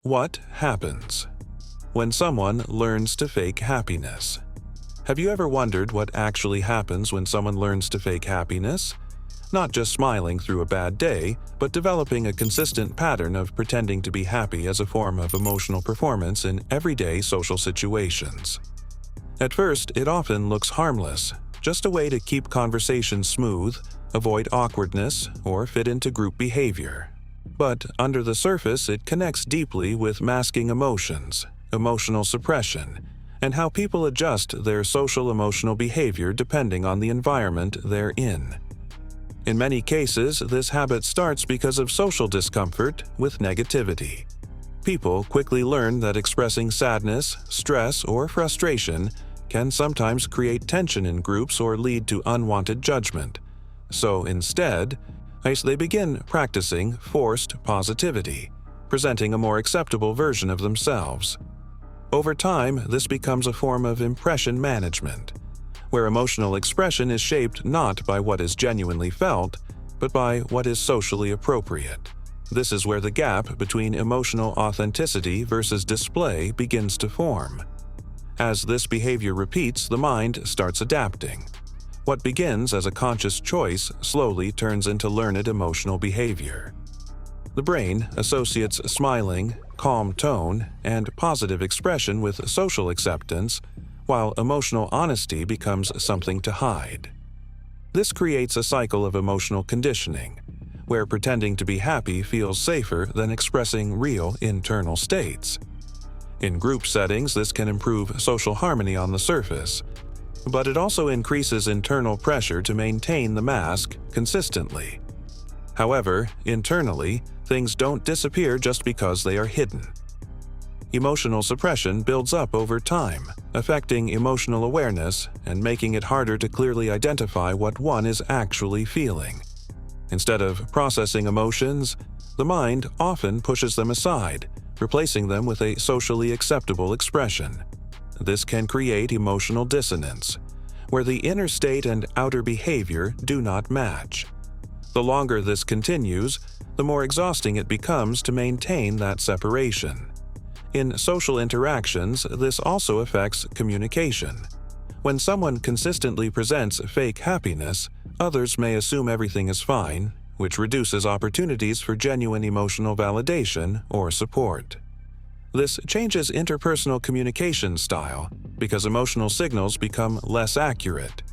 What happens when someone learns to fake happiness? Have you ever wondered what actually happens when someone learns to fake happiness? Not just smiling through a bad day, but developing a consistent pattern of pretending to be happy as a form of emotional performance in everyday social situations. At first, it often looks harmless, just a way to keep conversations smooth, avoid awkwardness, or fit into group behavior. But under the surface, it connects deeply with masking emotions, emotional suppression, and how people adjust their social emotional behavior depending on the environment they're in. In many cases, this habit starts because of social discomfort with negativity. People quickly learn that expressing sadness, stress, or frustration can sometimes create tension in groups or lead to unwanted judgment. So instead, they begin practicing forced positivity, presenting a more acceptable version of themselves. Over time, this becomes a form of impression management, where emotional expression is shaped not by what is genuinely felt, but by what is socially appropriate. This is where the gap between emotional authenticity versus display begins to form. As this behavior repeats, the mind starts adapting. What begins as a conscious choice slowly turns into learned emotional behavior. The brain associates smiling, calm tone, and positive expression with social acceptance, while emotional honesty becomes something to hide. This creates a cycle of emotional conditioning, where pretending to be happy feels safer than expressing real internal states. In group settings, this can improve social harmony on the surface, but it also increases internal pressure to maintain the mask consistently. However, internally, things don't disappear just because they are hidden. Emotional suppression builds up over time, affecting emotional awareness and making it harder to clearly identify what one is actually feeling. Instead of processing emotions, the mind often pushes them aside, replacing them with a socially acceptable expression. This can create emotional dissonance, where the inner state and outer behavior do not match. The longer this continues, the more exhausting it becomes to maintain that separation. In social interactions, this also affects communication. When someone consistently presents fake happiness, others may assume everything is fine, which reduces opportunities for genuine emotional validation or support. This changes interpersonal communication style because emotional signals become less accurate.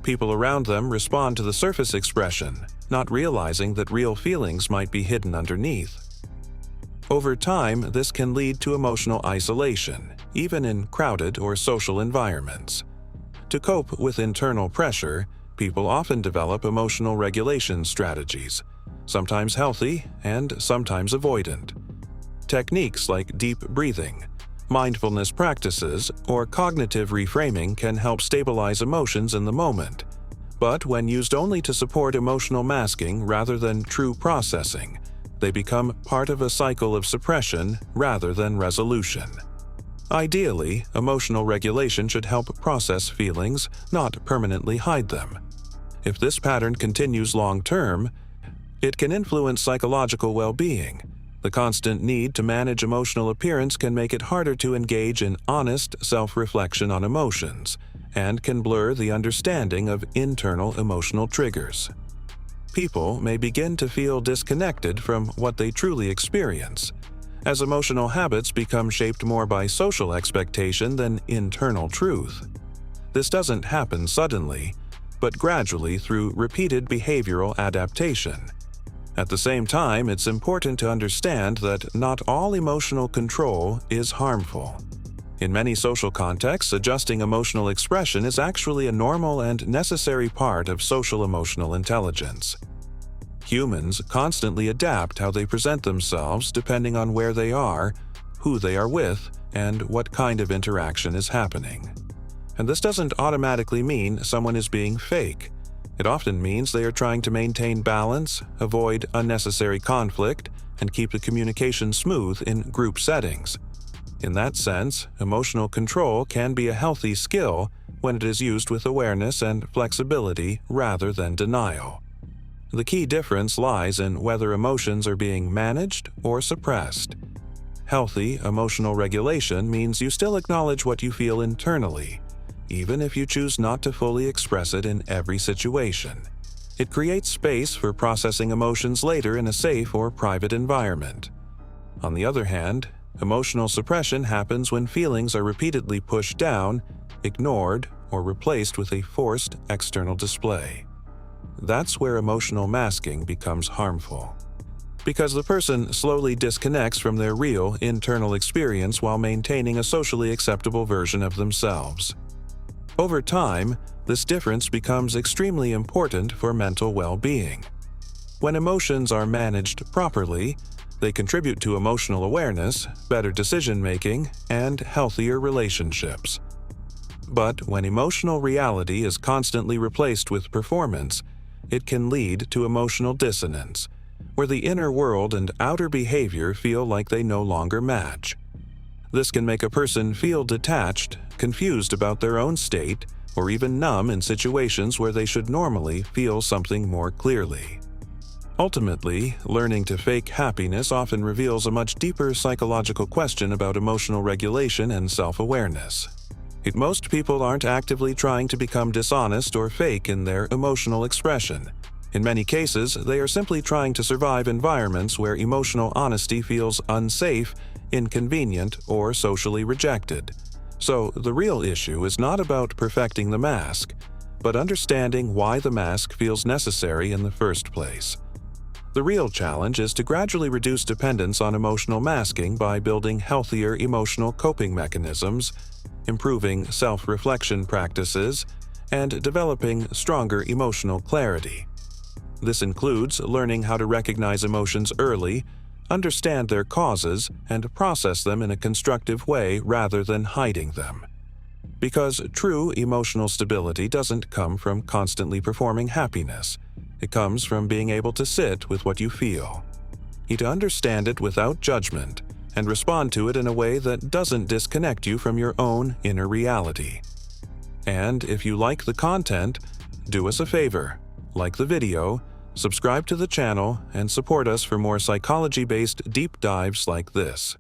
People around them respond to the surface expression, not realizing that real feelings might be hidden underneath. Over time, this can lead to emotional isolation, even in crowded or social environments. To cope with internal pressure, people often develop emotional regulation strategies, sometimes healthy and sometimes avoidant. Techniques like deep breathing, mindfulness practices, or cognitive reframing can help stabilize emotions in the moment. But when used only to support emotional masking rather than true processing, they become part of a cycle of suppression rather than resolution. Ideally, emotional regulation should help process feelings, not permanently hide them. If this pattern continues long-term, it can influence psychological well-being. The constant need to manage emotional appearance can make it harder to engage in honest self-reflection on emotions and can blur the understanding of internal emotional triggers. People may begin to feel disconnected from what they truly experience, as emotional habits become shaped more by social expectation than internal truth. This doesn't happen suddenly, but gradually through repeated behavioral adaptation. At the same time, it's important to understand that not all emotional control is harmful. In many social contexts, adjusting emotional expression is actually a normal and necessary part of social emotional intelligence. Humans constantly adapt how they present themselves depending on where they are, who they are with, and what kind of interaction is happening. And this doesn't automatically mean someone is being fake. It often means they are trying to maintain balance, avoid unnecessary conflict, and keep the communication smooth in group settings. In that sense, emotional control can be a healthy skill when it is used with awareness and flexibility rather than denial. The key difference lies in whether emotions are being managed or suppressed. Healthy emotional regulation means you still acknowledge what you feel internally, even if you choose not to fully express it in every situation. It creates space for processing emotions later in a safe or private environment. On the other hand, emotional suppression happens when feelings are repeatedly pushed down, ignored, or replaced with a forced external display. That's where emotional masking becomes harmful, because the person slowly disconnects from their real internal experience while maintaining a socially acceptable version of themselves. Over time, this difference becomes extremely important for mental well-being. When emotions are managed properly, they contribute to emotional awareness, better decision-making, and healthier relationships. But when emotional reality is constantly replaced with performance, it can lead to emotional dissonance, where the inner world and outer behavior feel like they no longer match. This can make a person feel detached, confused about their own state, or even numb in situations where they should normally feel something more clearly. Ultimately, learning to fake happiness often reveals a much deeper psychological question about emotional regulation and self-awareness. Most people aren't actively trying to become dishonest or fake in their emotional expression. In many cases, they are simply trying to survive environments where emotional honesty feels unsafe, inconvenient, or socially rejected. So, the real issue is not about perfecting the mask, but understanding why the mask feels necessary in the first place. The real challenge is to gradually reduce dependence on emotional masking by building healthier emotional coping mechanisms, improving self-reflection practices, and developing stronger emotional clarity. This includes learning how to recognize emotions early, understand their causes, and process them in a constructive way rather than hiding them. Because true emotional stability doesn't come from constantly performing happiness. It comes from being able to sit with what you feel. You need to understand it without judgment and respond to it in a way that doesn't disconnect you from your own inner reality. And if you like the content, do us a favor, like the video, subscribe to the channel, and support us for more psychology-based deep dives like this.